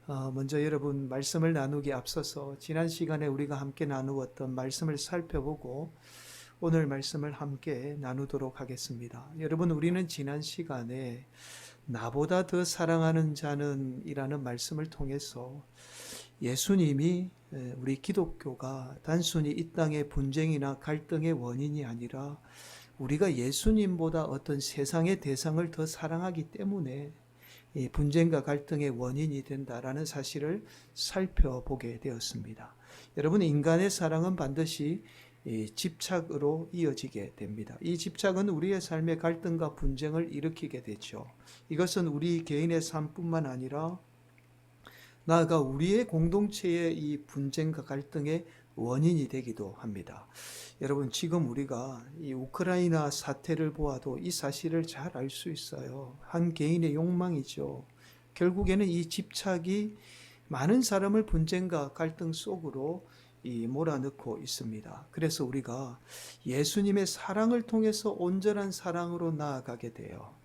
먼저 여러분 말씀을 나누기 앞서서 지난 시간에 우리가 함께 나누었던 말씀을 살펴보고 오늘 말씀을 함께 나누도록 하겠습니다. 여러분, 우리는 지난 시간에 나보다 더 사랑하는 자는 이라는 말씀을 통해서 예수님이 우리 기독교가 단순히 이 땅의 분쟁이나 갈등의 원인이 아니라 우리가 예수님보다 어떤 세상의 대상을 더 사랑하기 때문에 이 분쟁과 갈등의 원인이 된다라는 사실을 살펴보게 되었습니다. 여러분, 인간의 사랑은 반드시 집착으로 이어지게 됩니다. 이 집착은 우리의 삶의 갈등과 분쟁을 일으키게 되죠. 이것은 우리 개인의 삶뿐만 아니라 나아가 우리의 공동체의 이 분쟁과 갈등의 원인이 되기도 합니다. 여러분, 지금 우리가 이 우크라이나 사태를 보아도 이 사실을 잘 알 수 있어요. 한 개인의 욕망이죠. 결국에는 이 집착이 많은 사람을 분쟁과 갈등 속으로 몰아넣고 있습니다. 그래서 우리가 예수님의 사랑을 통해서 온전한 사랑으로 나아가게 돼요.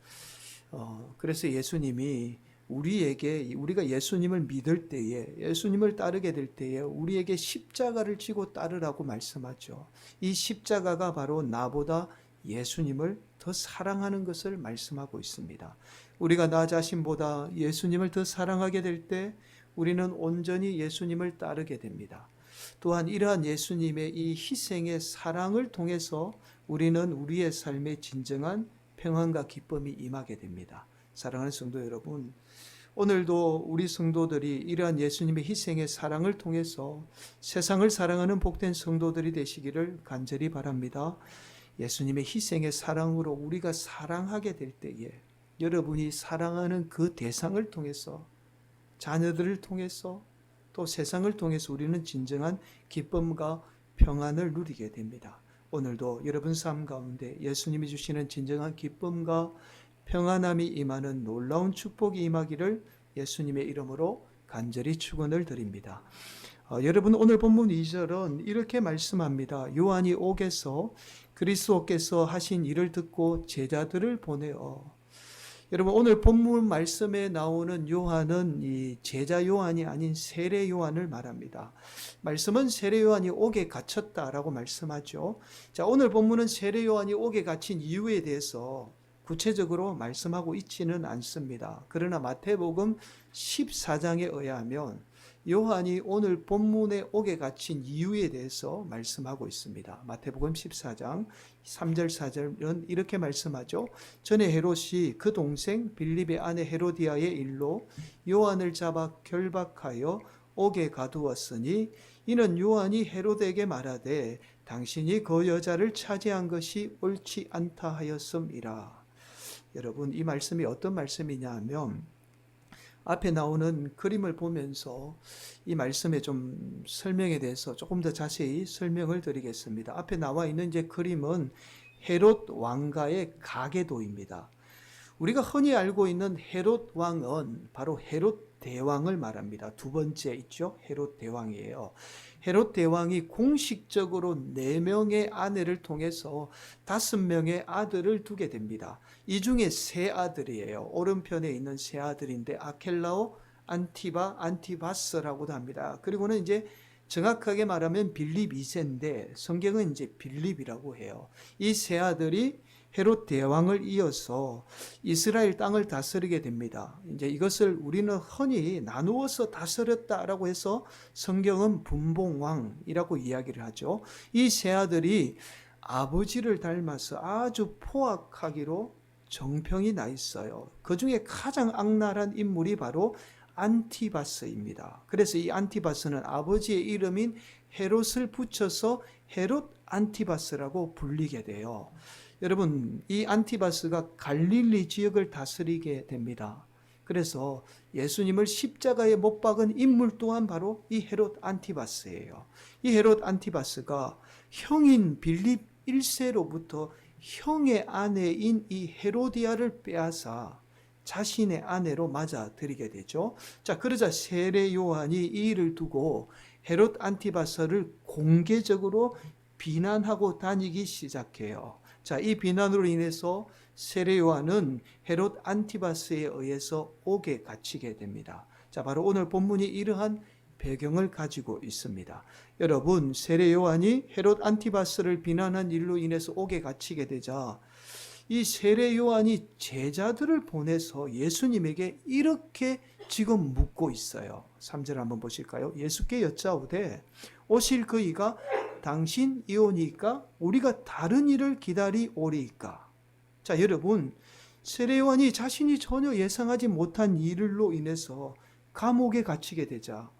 그래서 예수님이 우리가 예수님을 믿을 때에, 예수님을 따르게 될 때에 우리에게 십자가를 지고 따르라고 말씀하죠. 이 십자가가 바로 나보다 예수님을 더 사랑하는 것을 말씀하고 있습니다. 우리가 나 자신보다 예수님을 더 사랑하게 될 때 우리는 온전히 예수님을 따르게 됩니다. 또한 이러한 예수님의 이 희생의 사랑을 통해서 우리는 우리의 삶에 진정한 평안과 기쁨이 임하게 됩니다. 사랑하는 성도 여러분, 오늘도 우리 성도들이 이러한 예수님의 희생의 사랑을 통해서 세상을 사랑하는 복된 성도들이 되시기를 간절히 바랍니다. 예수님의 희생의 사랑으로 우리가 사랑하게 될 때에 여러분이 사랑하는 그 대상을 통해서, 자녀들을 통해서, 또 세상을 통해서 우리는 진정한 기쁨과 평안을 누리게 됩니다. 오늘도 여러분 삶 가운데 예수님이 주시는 진정한 기쁨과 평안함이 임하는 놀라운 축복이 임하기를 예수님의 이름으로 간절히 축원을 드립니다. 여러분, 오늘 본문 2절은 이렇게 말씀합니다. 요한이 옥에서 그리스도께서 하신 일을 듣고 제자들을 보내어. 여러분, 오늘 본문 말씀에 나오는 요한은 이 제자 요한이 아닌 세례 요한을 말합니다. 말씀은 세례 요한이 옥에 갇혔다라고 말씀하죠. 자, 오늘 본문은 세례 요한이 옥에 갇힌 이유에 대해서 구체적으로 말씀하고 있지는 않습니다. 그러나 마태복음 14장에 의하면 요한이 오늘 본문에 옥에 갇힌 이유에 대해서 말씀하고 있습니다. 마태복음 14장 3절 4절은 이렇게 말씀하죠. 전에 헤롯이 그 동생 빌립의 아내 헤로디아의 일로 요한을 잡아 결박하여 옥에 가두었으니 이는 요한이 헤롯에게 말하되 당신이 그 여자를 차지한 것이 옳지 않다 하였음이라. 여러분, 이 말씀이 어떤 말씀이냐 하면 앞에 나오는 그림을 보면서 이 말씀의 좀 설명에 대해서 조금 더 자세히 설명을 드리겠습니다. 앞에 나와 있는 이제 그림은 헤롯 왕가의 가계도입니다. 우리가 흔히 알고 있는 헤롯 왕은 바로 헤롯 대왕을 말합니다. 두 번째 있죠. 헤롯 대왕이에요. 헤롯 대왕이 공식적으로 4명의 아내를 통해서 5명의 아들을 두게 됩니다. 이 중에 3아들이에요. 오른편에 있는 3아들인데 아켈라오, 안티바, 안티바스라고도 합니다. 그리고는 이제 정확하게 말하면 빌립 2세인데 성경은 이제 빌립이라고 해요. 이 3아들이 헤롯 대왕을 이어서 이스라엘 땅을 다스리게 됩니다. 이제 이것을 우리는 흔히 나누어서 다스렸다라고 해서 성경은 분봉왕이라고 이야기를 하죠. 이 3아들이 아버지를 닮아서 아주 포악하기로 정평이 나 있어요. 그 중에 가장 악랄한 인물이 바로 안티바스입니다. 그래서 이 안티바스는 아버지의 이름인 헤롯을 붙여서 헤롯 안티바스라고 불리게 돼요. 여러분, 이 안티바스가 갈릴리 지역을 다스리게 됩니다. 그래서 예수님을 십자가에 못 박은 인물 또한 바로 이 헤롯 안티바스예요. 이 헤롯 안티바스가 형인 빌립 1세로부터 형의 아내인 이 헤로디아를 빼앗아 자신의 아내로 맞아들이게 되죠. 자, 그러자 세례 요한이 이 일을 두고 헤롯 안티바스를 공개적으로 비난하고 다니기 시작해요. 자, 이 비난으로 인해서 세례 요한은 헤롯 안티바스에 의해서 옥에 갇히게 됩니다. 자, 바로 오늘 본문이 이러한 배경을 가지고 있습니다. 여러분, 세례 요한이 헤롯 안티바스를 비난한 일로 인해서 옥에 갇히게 되자 이 세례 요한이 제자들을 보내서 예수님에게 이렇게 지금 묻고 있어요. 3절 한번 보실까요? 예수께 여짜오되 오실 그이가 당신이오니까 우리가 다른 일을 기다리오리이까. 자, 여러분, 세례 요한이 자신이 전혀 예상하지 못한 일로 인해서 감옥에 갇히게 되자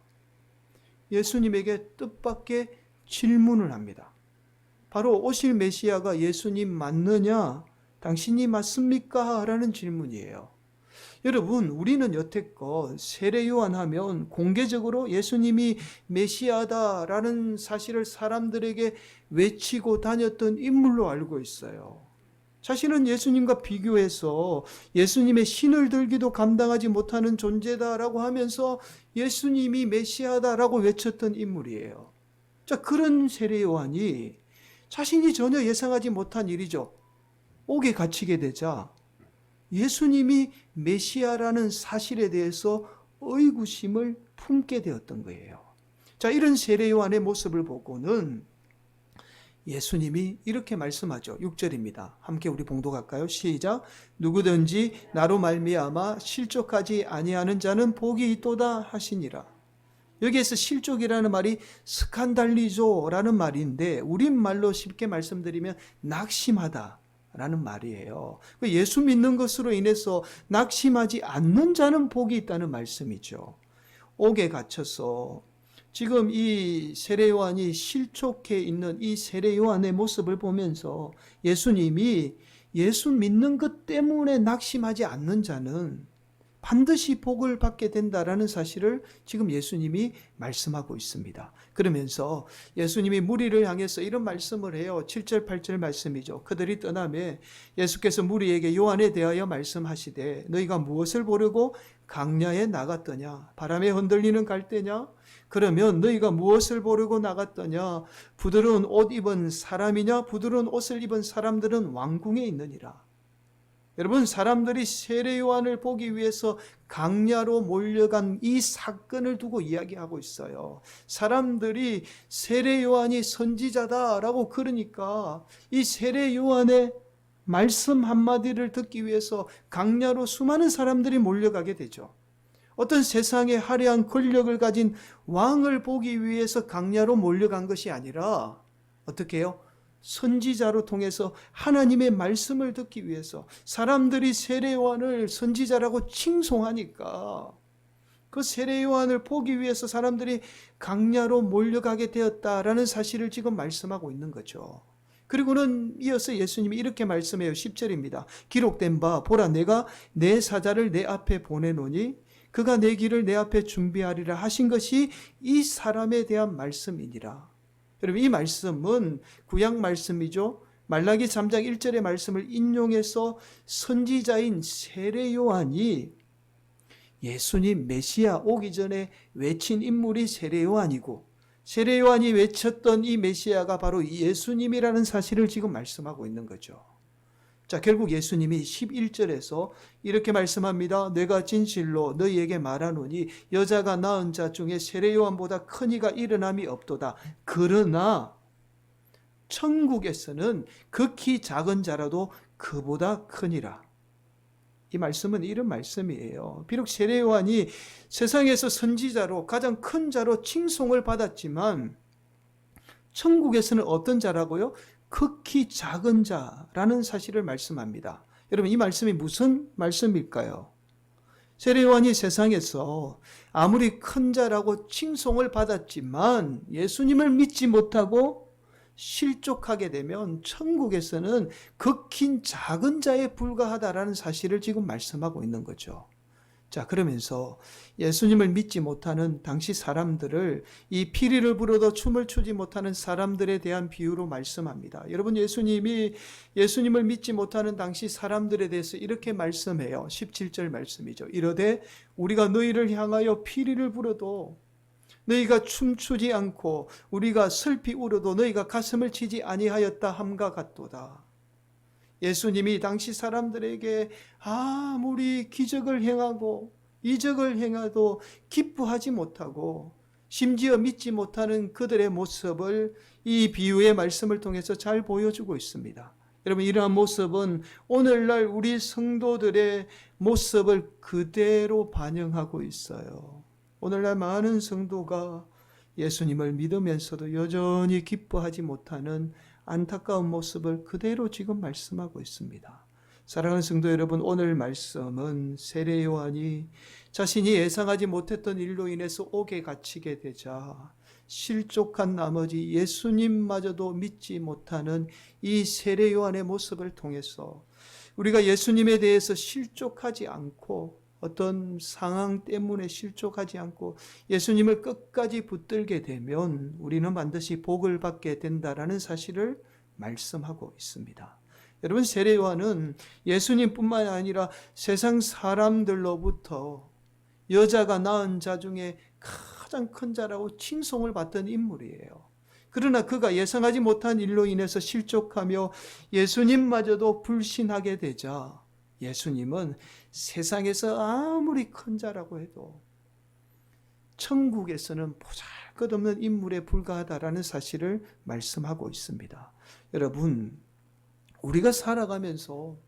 예수님에게 뜻밖의 질문을 합니다. 바로 오실 메시아가 예수님 맞느냐? 당신이 맞습니까? 라는 질문이에요. 여러분, 우리는 여태껏 세례 요한 하면 공개적으로 예수님이 메시아다라는 사실을 사람들에게 외치고 다녔던 인물로 알고 있어요. 자신은 예수님과 비교해서 예수님의 신을 들기도 감당하지 못하는 존재다라고 하면서 예수님이 메시아다라고 외쳤던 인물이에요. 자, 그런 세례 요한이 자신이 전혀 예상하지 못한 일이죠. 옥에 갇히게 되자 예수님이 메시아라는 사실에 대해서 의구심을 품게 되었던 거예요. 자, 이런 세례 요한의 모습을 보고는 예수님이 이렇게 말씀하죠. 6절입니다. 함께 우리 봉독할까요? 시작. 누구든지 나로 말미암아 실족하지 아니하는 자는 복이 있도다 하시니라. 여기에서 실족이라는 말이 스칸달리조라는 말인데 우리말로 쉽게 말씀드리면 낙심하다 라는 말이에요. 예수 믿는 것으로 인해서 낙심하지 않는 자는 복이 있다는 말씀이죠. 옥에 갇혀서 지금 이 세례 요한이 실족해 있는 이 세례 요한의 모습을 보면서 예수님이 예수 믿는 것 때문에 낙심하지 않는 자는 반드시 복을 받게 된다라는 사실을 지금 예수님이 말씀하고 있습니다. 그러면서 예수님이 무리를 향해서 이런 말씀을 해요. 7절 8절 말씀이죠. 그들이 떠나매 예수께서 무리에게 요한에 대하여 말씀하시되 너희가 무엇을 보려고 강야에 나갔더냐? 바람에 흔들리는 갈대냐? 그러면 너희가 무엇을 보려고 나갔더냐? 부드러운 옷 입은 사람이냐? 부드러운 옷을 입은 사람들은 왕궁에 있느니라. 여러분, 사람들이 세례 요한을 보기 위해서 강야로 몰려간 이 사건을 두고 이야기하고 있어요. 사람들이 세례 요한이 선지자다라고 그러니까 이 세례 요한의 말씀 한마디를 듣기 위해서 강야로 수많은 사람들이 몰려가게 되죠. 어떤 세상의 화려한 권력을 가진 왕을 보기 위해서 강야로 몰려간 것이 아니라 어떻게 해요? 선지자로 통해서 하나님의 말씀을 듣기 위해서 사람들이 세례 요한을 선지자라고 칭송하니까 그 세례 요한을 보기 위해서 사람들이 강야로 몰려가게 되었다라는 사실을 지금 말씀하고 있는 거죠. 그리고는 이어서 예수님이 이렇게 말씀해요. 10절입니다. 기록된 바 보라 내가 내 사자를 내 앞에 보내노니 그가 내 길을 내 앞에 준비하리라 하신 것이 이 사람에 대한 말씀이니라. 여러분, 이 말씀은 구약 말씀이죠. 말라기 3장 1절의 말씀을 인용해서 선지자인 세례 요한이 예수님 메시아 오기 전에 외친 인물이 세례 요한이고 세례 요한이 외쳤던 이 메시아가 바로 예수님이라는 사실을 지금 말씀하고 있는 거죠. 자, 결국 예수님이 11절에서 이렇게 말씀합니다. 내가 진실로 너희에게 말하노니 여자가 낳은 자 중에 세례 요한보다 큰 이가 일어남이 없도다. 그러나 천국에서는 극히 작은 자라도 그보다 크니라. 이 말씀은 이런 말씀이에요. 비록 세례 요한이 세상에서 선지자로 가장 큰 자로 칭송을 받았지만 천국에서는 어떤 자라고요? 극히 작은 자라는 사실을 말씀합니다. 여러분, 이 말씀이 무슨 말씀일까요? 세례 요한이 세상에서 아무리 큰 자라고 칭송을 받았지만 예수님을 믿지 못하고 실족하게 되면 천국에서는 극히 작은 자에 불과하다라는 사실을 지금 말씀하고 있는 거죠. 자, 그러면서 예수님을 믿지 못하는 당시 사람들을 이 피리를 불어도 춤을 추지 못하는 사람들에 대한 비유로 말씀합니다. 여러분, 예수님이 예수님을 믿지 못하는 당시 사람들에 대해서 이렇게 말씀해요. 17절 말씀이죠. 이르되 우리가 너희를 향하여 피리를 불어도 너희가 춤추지 않고 우리가 슬피 울어도 너희가 가슴을 치지 아니하였다 함과 같도다. 예수님이 당시 사람들에게 아무리 기적을 행하고 이적을 행해도 기뻐하지 못하고 심지어 믿지 못하는 그들의 모습을 이 비유의 말씀을 통해서 잘 보여주고 있습니다. 여러분, 이러한 모습은 오늘날 우리 성도들의 모습을 그대로 반영하고 있어요. 오늘날 많은 성도가 예수님을 믿으면서도 여전히 기뻐하지 못하는 안타까운 모습을 그대로 지금 말씀하고 있습니다. 사랑하는 성도 여러분, 오늘 말씀은 세례 요한이 자신이 예상하지 못했던 일로 인해서 옥에 갇히게 되자 실족한 나머지 예수님마저도 믿지 못하는 이 세례 요한의 모습을 통해서 우리가 예수님에 대해서 실족하지 않고 어떤 상황 때문에 실족하지 않고 예수님을 끝까지 붙들게 되면 우리는 반드시 복을 받게 된다라는 사실을 말씀하고 있습니다. 여러분, 세례 요한은 예수님뿐만 아니라 세상 사람들로부터 여자가 낳은 자 중에 가장 큰 자라고 칭송을 받던 인물이에요. 그러나 그가 예상하지 못한 일로 인해서 실족하며 예수님마저도 불신하게 되자 예수님은 세상에서 아무리 큰 자라고 해도 천국에서는 보잘것없는 인물에 불과하다라는 사실을 말씀하고 있습니다. 여러분, 우리가 살아가면서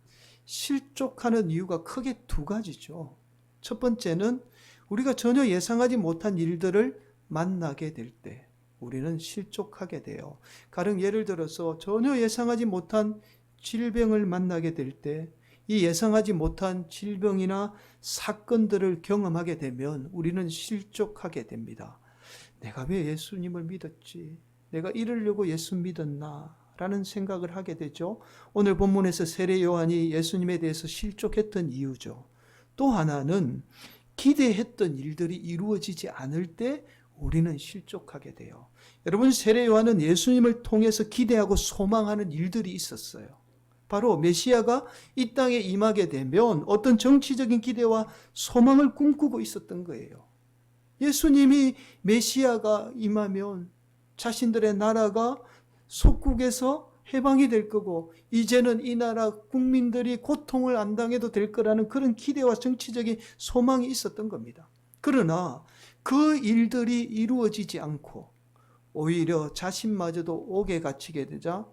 실족하는 이유가 크게 두 가지죠. 첫 번째는 우리가 전혀 예상하지 못한 일들을 만나게 될 때 우리는 실족하게 돼요. 가령 예를 들어서 전혀 예상하지 못한 질병을 만나게 될 때 이 예상하지 못한 질병이나 사건들을 경험하게 되면 우리는 실족하게 됩니다. 내가 왜 예수님을 믿었지? 내가 이러려고 예수 믿었나? 라는 생각을 하게 되죠. 오늘 본문에서 세례 요한이 예수님에 대해서 실족했던 이유죠. 또 하나는 기대했던 일들이 이루어지지 않을 때 우리는 실족하게 돼요. 여러분, 세례 요한은 예수님을 통해서 기대하고 소망하는 일들이 있었어요. 바로 메시아가 이 땅에 임하게 되면 어떤 정치적인 기대와 소망을 꿈꾸고 있었던 거예요. 예수님이 메시아가 임하면 자신들의 나라가 속국에서 해방이 될 거고 이제는 이 나라 국민들이 고통을 안 당해도 될 거라는 그런 기대와 정치적인 소망이 있었던 겁니다. 그러나 그 일들이 이루어지지 않고 오히려 자신마저도 옥에 갇히게 되자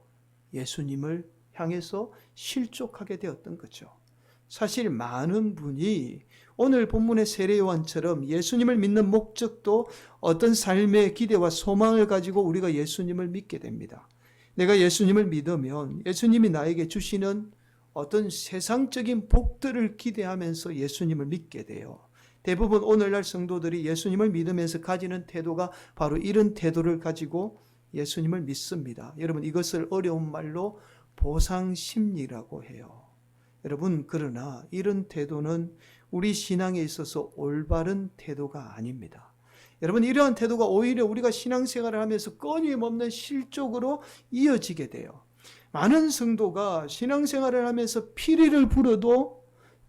예수님을 향해서 실족하게 되었던 거죠. 사실 많은 분이 오늘 본문의 세례 요한처럼 예수님을 믿는 목적도 어떤 삶의 기대와 소망을 가지고 우리가 예수님을 믿게 됩니다. 내가 예수님을 믿으면 예수님이 나에게 주시는 어떤 세상적인 복들을 기대하면서 예수님을 믿게 돼요. 대부분 오늘날 성도들이 예수님을 믿으면서 가지는 태도가 바로 이런 태도를 가지고 예수님을 믿습니다. 여러분, 이것을 어려운 말로 보상심리라고 해요. 여러분, 그러나 이런 태도는 우리 신앙에 있어서 올바른 태도가 아닙니다. 여러분, 이러한 태도가 오히려 우리가 신앙생활을 하면서 끊임없는 실족으로 이어지게 돼요. 많은 성도가 신앙생활을 하면서 피리를 불어도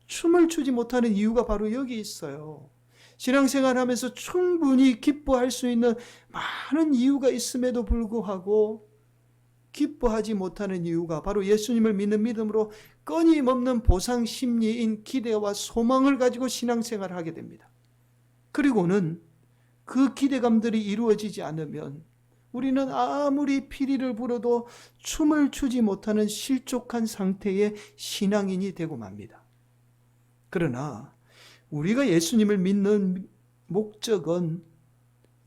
춤을 추지 못하는 이유가 바로 여기 있어요. 신앙생활을 하면서 충분히 기뻐할 수 있는 많은 이유가 있음에도 불구하고 기뻐하지 못하는 이유가 바로 예수님을 믿는 믿음으로 끊임없는 보상 심리인 기대와 소망을 가지고 신앙생활을 하게 됩니다. 그리고는 그 기대감들이 이루어지지 않으면 우리는 아무리 피리를 불어도 춤을 추지 못하는 실족한 상태의 신앙인이 되고 맙니다. 그러나 우리가 예수님을 믿는 목적은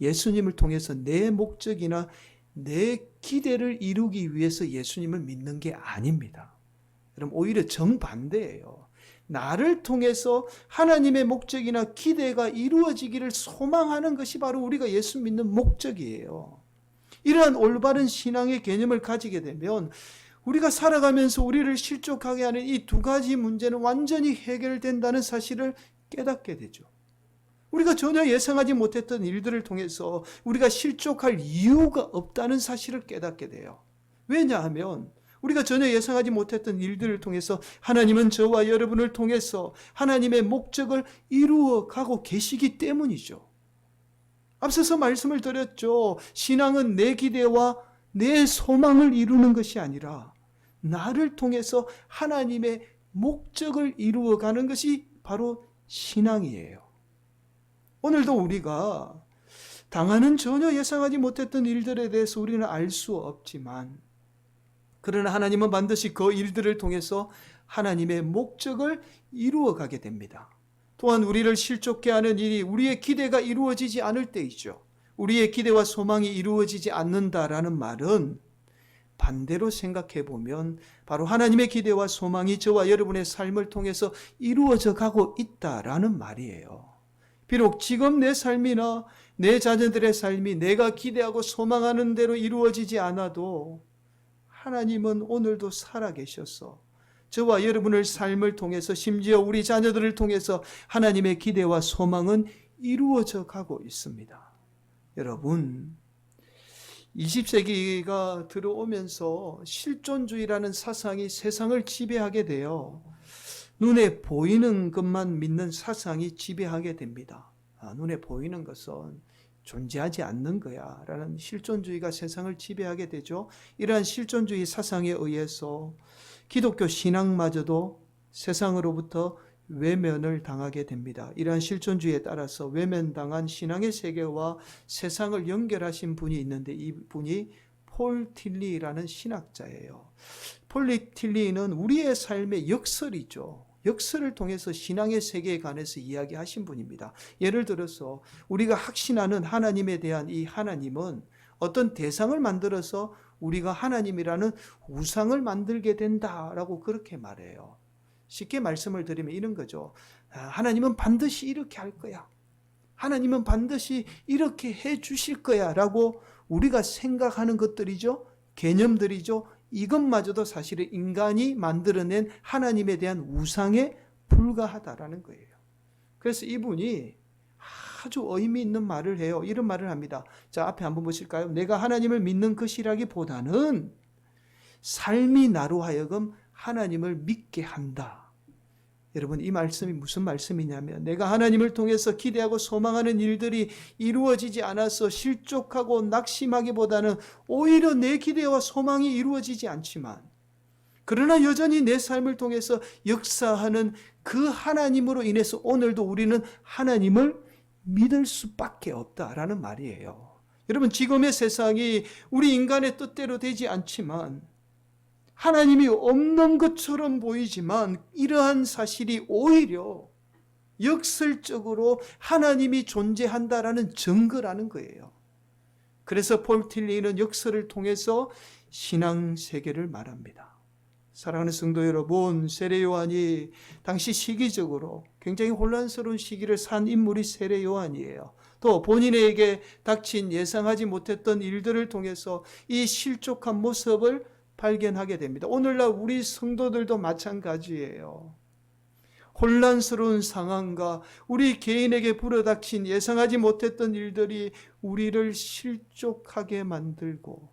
예수님을 통해서 내 목적이나 내 기대를 이루기 위해서 예수님을 믿는 게 아닙니다. 여러분, 오히려 정반대예요. 나를 통해서 하나님의 목적이나 기대가 이루어지기를 소망하는 것이 바로 우리가 예수 믿는 목적이에요. 이러한 올바른 신앙의 개념을 가지게 되면 우리가 살아가면서 우리를 실족하게 하는 이 두 가지 문제는 완전히 해결된다는 사실을 깨닫게 되죠. 우리가 전혀 예상하지 못했던 일들을 통해서 우리가 실족할 이유가 없다는 사실을 깨닫게 돼요. 왜냐하면 우리가 전혀 예상하지 못했던 일들을 통해서 하나님은 저와 여러분을 통해서 하나님의 목적을 이루어 가고 계시기 때문이죠. 앞서서 말씀을 드렸죠. 신앙은 내 기대와 내 소망을 이루는 것이 아니라 나를 통해서 하나님의 목적을 이루어가는 것이 바로 신앙이에요. 오늘도 우리가 당하는 전혀 예상하지 못했던 일들에 대해서 우리는 알 수 없지만, 그러나 하나님은 반드시 그 일들을 통해서 하나님의 목적을 이루어가게 됩니다. 또한 우리를 실족케 하는 일이 우리의 기대가 이루어지지 않을 때이죠. 우리의 기대와 소망이 이루어지지 않는다라는 말은 반대로 생각해 보면 바로 하나님의 기대와 소망이 저와 여러분의 삶을 통해서 이루어져 가고 있다라는 말이에요. 비록 지금 내 삶이나 내 자녀들의 삶이 내가 기대하고 소망하는 대로 이루어지지 않아도 하나님은 오늘도 살아계셔서 저와 여러분의 삶을 통해서, 심지어 우리 자녀들을 통해서 하나님의 기대와 소망은 이루어져 가고 있습니다. 여러분, 20세기가 들어오면서 실존주의라는 사상이 세상을 지배하게 되어 눈에 보이는 것만 믿는 사상이 지배하게 됩니다. 눈에 보이는 것은 존재하지 않는 거야 라는 실존주의가 세상을 지배하게 되죠. 이러한 실존주의 사상에 의해서 기독교 신앙마저도 세상으로부터 외면을 당하게 됩니다. 이러한 실존주의에 따라서 외면당한 신앙의 세계와 세상을 연결하신 분이 있는데, 이분이 폴 틸리라는 신학자예요. 폴 틸리는 우리의 삶의 역설이죠. 역설을 통해서 신앙의 세계에 관해서 이야기하신 분입니다. 예를 들어서 우리가 확신하는 하나님에 대한 이 하나님은 어떤 대상을 만들어서 우리가 하나님이라는 우상을 만들게 된다라고 그렇게 말해요. 쉽게 말씀을 드리면 이런 거죠. 하나님은 반드시 이렇게 할 거야. 하나님은 반드시 이렇게 해 주실 거야 라고 우리가 생각하는 것들이죠. 개념들이죠. 이것마저도 사실은 인간이 만들어낸 하나님에 대한 우상에 불과하다라는 거예요. 그래서 이분이 아주 의미 있는 말을 해요. 이런 말을 합니다. 자, 앞에 한번 보실까요? 내가 하나님을 믿는 것이라기보다는 삶이 나로 하여금 하나님을 믿게 한다. 여러분, 이 말씀이 무슨 말씀이냐면, 내가 하나님을 통해서 기대하고 소망하는 일들이 이루어지지 않아서 실족하고 낙심하기보다는 오히려 내 기대와 소망이 이루어지지 않지만, 그러나 여전히 내 삶을 통해서 역사하는 그 하나님으로 인해서 오늘도 우리는 하나님을 믿을 수밖에 없다라는 말이에요. 여러분, 지금의 세상이 우리 인간의 뜻대로 되지 않지만, 하나님이 없는 것처럼 보이지만 이러한 사실이 오히려 역설적으로 하나님이 존재한다라는 증거라는 거예요. 그래서 폴 틸리는 역설을 통해서 신앙 세계를 말합니다. 사랑하는 성도 여러분, 세례 요한이 당시 시기적으로 굉장히 혼란스러운 시기를 산 인물이 세례 요한이에요. 또 본인에게 닥친 예상하지 못했던 일들을 통해서 이 실족한 모습을 발견하게 됩니다. 오늘날 우리 성도들도 마찬가지예요. 혼란스러운 상황과 우리 개인에게 불어닥친 예상하지 못했던 일들이 우리를 실족하게 만들고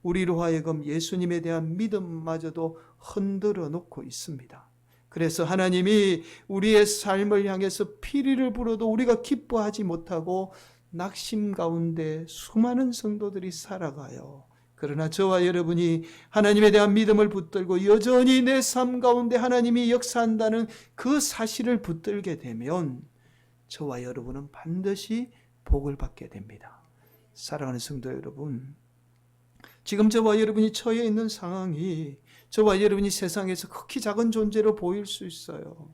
우리로 하여금 예수님에 대한 믿음마저도 흔들어 놓고 있습니다. 그래서 하나님이 우리의 삶을 향해서 피리를 불어도 우리가 기뻐하지 못하고 낙심 가운데 수많은 성도들이 살아가요. 그러나 저와 여러분이 하나님에 대한 믿음을 붙들고 여전히 내 삶 가운데 하나님이 역사한다는 그 사실을 붙들게 되면 저와 여러분은 반드시 복을 받게 됩니다. 사랑하는 성도 여러분, 지금 저와 여러분이 처해 있는 상황이 저와 여러분이 세상에서 극히 작은 존재로 보일 수 있어요.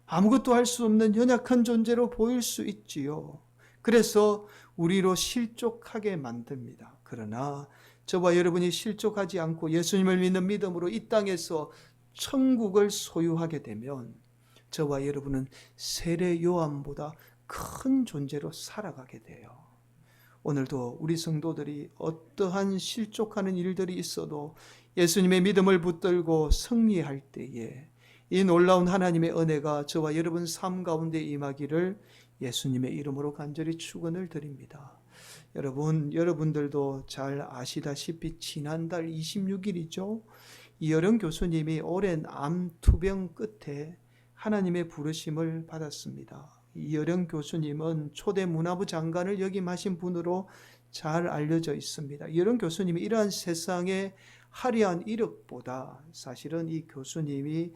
아무것도 할 수 없는 연약한 존재로 보일 수 있지요. 그래서 우리로 실족하게 만듭니다. 그러나 저와 여러분이 실족하지 않고 예수님을 믿는 믿음으로 이 땅에서 천국을 소유하게 되면 저와 여러분은 세례 요한보다 큰 존재로 살아가게 돼요. 오늘도 우리 성도들이 어떠한 실족하는 일들이 있어도 예수님의 믿음을 붙들고 승리할 때에 이 놀라운 하나님의 은혜가 저와 여러분 삶 가운데 임하기를 예수님의 이름으로 간절히 축원을 드립니다. 여러분들도 잘 아시다시피 지난달 26일이죠. 이여령 교수님이 오랜 암 투병 끝에 하나님의 부르심을 받았습니다. 이여령 교수님은 초대 문화부 장관을 역임하신 분으로 잘 알려져 있습니다. 이여령 교수님이 이러한 세상의 화려한 이력보다 사실은 이 교수님이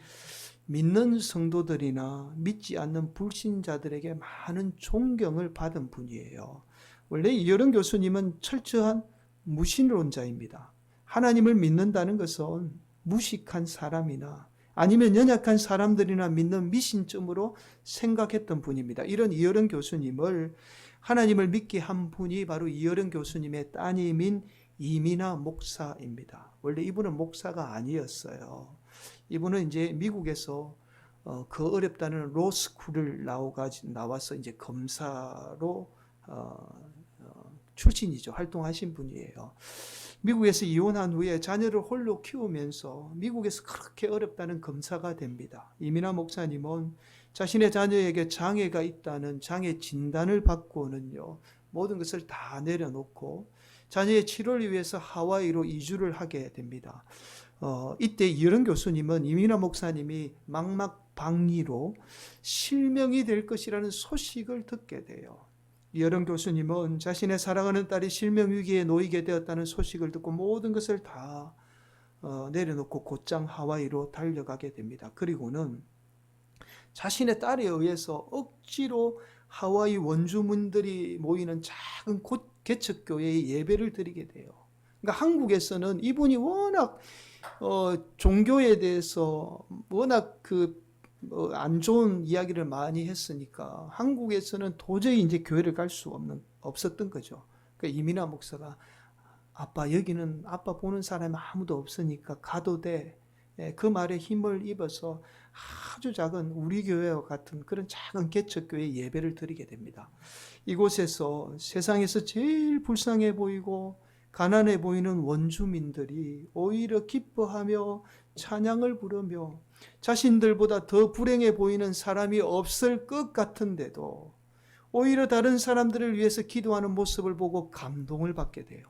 믿는 성도들이나 믿지 않는 불신자들에게 많은 존경을 받은 분이에요. 원래 이효령 교수님은 철저한 무신론자입니다. 하나님을 믿는다는 것은 무식한 사람이나 아니면 연약한 사람들이나 믿는 미신점으로 생각했던 분입니다. 이런 이효령 교수님을 하나님을 믿게 한 분이 바로 이효령 교수님의 따님인 이민아 목사입니다. 원래 이분은 목사가 아니었어요. 이분은 이제 미국에서 그 어렵다는 로스쿨을 나와서 이제 검사로 출신이죠. 활동하신 분이에요. 미국에서 이혼한 후에 자녀를 홀로 키우면서 미국에서 그렇게 어렵다는 검사가 됩니다. 이민아 목사님은 자신의 자녀에게 장애가 있다는 장애 진단을 받고는요, 모든 것을 다 내려놓고 자녀의 치료를 위해서 하와이로 이주를 하게 됩니다. 이때 이효령 교수님은 이민아 목사님이 망막방리로 실명이 될 것이라는 소식을 듣게 돼요. 이효령 교수님은 자신의 사랑하는 딸이 실명위기에 놓이게 되었다는 소식을 듣고 모든 것을 다 내려놓고 곧장 하와이로 달려가게 됩니다. 그리고는 자신의 딸에 의해서 억지로 하와이 원주민들이 모이는 작은 개척교회에 예배를 드리게 돼요. 그러니까 한국에서는 이분이 워낙 종교에 대해서 워낙 안 좋은 이야기를 많이 했으니까 한국에서는 도저히 이제 교회를 갈 수 없었던 거죠. 그러니까 이민아 목사가 아빠 여기는 아빠 보는 사람이 아무도 없으니까 가도 돼. 그 말에 힘을 입어서 아주 작은 우리 교회와 같은 그런 작은 개척교회 예배를 드리게 됩니다. 이곳에서 세상에서 제일 불쌍해 보이고 가난해 보이는 원주민들이 오히려 기뻐하며 찬양을 부르며 자신들보다 더 불행해 보이는 사람이 없을 것 같은데도 오히려 다른 사람들을 위해서 기도하는 모습을 보고 감동을 받게 돼요.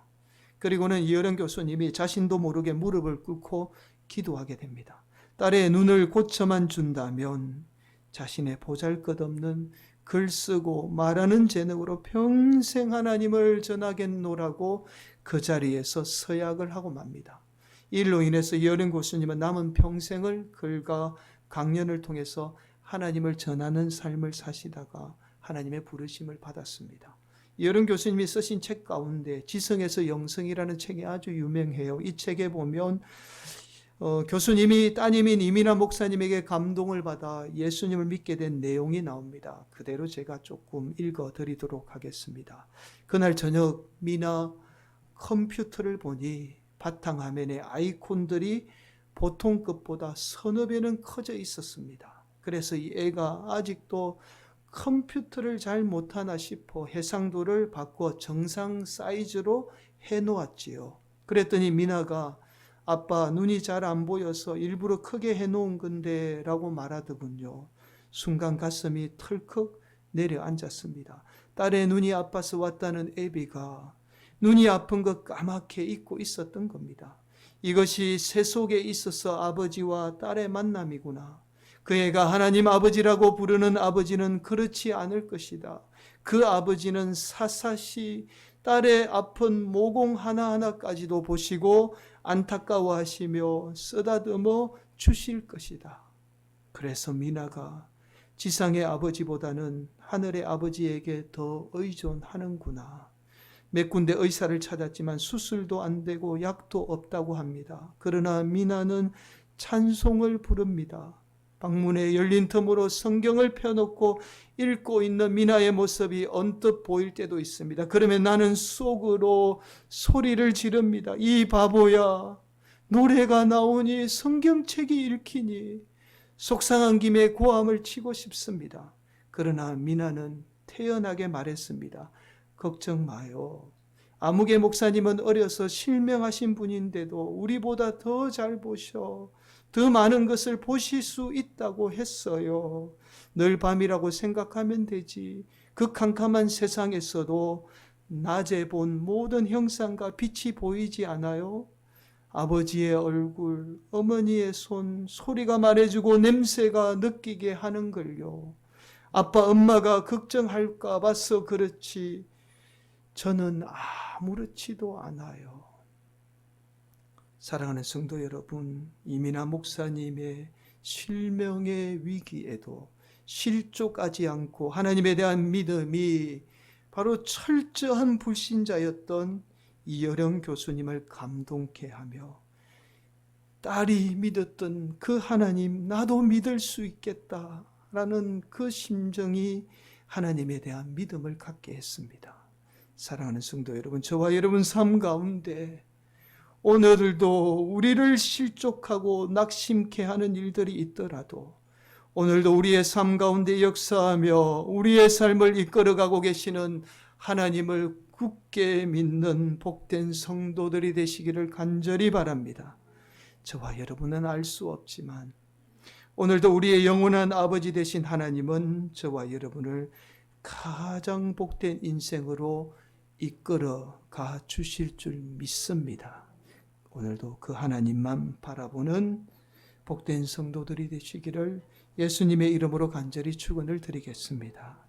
그리고는 이효령 교수님이 자신도 모르게 무릎을 꿇고 기도하게 됩니다. 딸의 눈을 고쳐만 준다면 자신의 보잘것없는 글쓰고 말하는 재능으로 평생 하나님을 전하겠노라고 그 자리에서 서약을 하고 맙니다. 이 일로 인해서 이효령 교수님은 남은 평생을 글과 강연을 통해서 하나님을 전하는 삶을 사시다가 하나님의 부르심을 받았습니다. 이효령 교수님이 쓰신 책 가운데 지성에서 영성이라는 책이 아주 유명해요. 이 책에 보면 교수님이 따님인 이민아 목사님에게 감동을 받아 예수님을 믿게 된 내용이 나옵니다. 그대로 제가 조금 읽어드리도록 하겠습니다. 그날 저녁 미나 컴퓨터를 보니 바탕화면에 아이콘들이 보통 것보다 서너 배는 커져 있었습니다. 그래서 이 애가 아직도 컴퓨터를 잘 못하나 싶어 해상도를 바꿔 정상 사이즈로 해놓았지요. 그랬더니 미나가 아빠 눈이 잘 안 보여서 일부러 크게 해놓은 건데 라고 말하더군요. 순간 가슴이 털컥 내려앉았습니다. 딸의 눈이 아파서 왔다는 애비가 눈이 아픈 것 까맣게 잊고 있었던 겁니다. 이것이 세속에 있어서 아버지와 딸의 만남이구나. 그 애가 하나님 아버지라고 부르는 아버지는 그렇지 않을 것이다. 그 아버지는 사사시 딸의 아픈 모공 하나하나까지도 보시고 안타까워하시며 쓰다듬어 주실 것이다. 그래서 미나가 지상의 아버지보다는 하늘의 아버지에게 더 의존하는구나. 몇 군데 의사를 찾았지만 수술도 안 되고 약도 없다고 합니다. 그러나 미나는 찬송을 부릅니다. 방문에 열린 틈으로 성경을 펴놓고 읽고 있는 미나의 모습이 언뜻 보일 때도 있습니다. 그러면 나는 속으로 소리를 지릅니다. 이 바보야, 노래가 나오니 성경책이 읽히니 속상한 김에 고함을 치고 싶습니다. 그러나 미나는 태연하게 말했습니다. 걱정 마요. 아무개 목사님은 어려서 실명하신 분인데도 우리보다 더 잘 보셔. 더 많은 것을 보실 수 있다고 했어요. 늘 밤이라고 생각하면 되지. 그 캄캄한 세상에서도 낮에 본 모든 형상과 빛이 보이지 않아요? 아버지의 얼굴, 어머니의 손, 소리가 말해주고 냄새가 느끼게 하는 걸요. 아빠, 엄마가 걱정할까 봐서 그렇지 저는 아무렇지도 않아요. 사랑하는 성도 여러분, 이민아 목사님의 실명의 위기에도 실족하지 않고 하나님에 대한 믿음이 바로 철저한 불신자였던 이여령 교수님을 감동케 하며 딸이 믿었던 그 하나님 나도 믿을 수 있겠다라는 그 심정이 하나님에 대한 믿음을 갖게 했습니다. 사랑하는 성도 여러분, 저와 여러분 삶 가운데 오늘도 우리를 실족하고 낙심케 하는 일들이 있더라도 오늘도 우리의 삶 가운데 역사하며 우리의 삶을 이끌어가고 계시는 하나님을 굳게 믿는 복된 성도들이 되시기를 간절히 바랍니다. 저와 여러분은 알 수 없지만 오늘도 우리의 영원한 아버지 되신 하나님은 저와 여러분을 가장 복된 인생으로 이끌어 가 주실 줄 믿습니다. 오늘도 그 하나님만 바라보는 복된 성도들이 되시기를 예수님의 이름으로 간절히 축원을 드리겠습니다.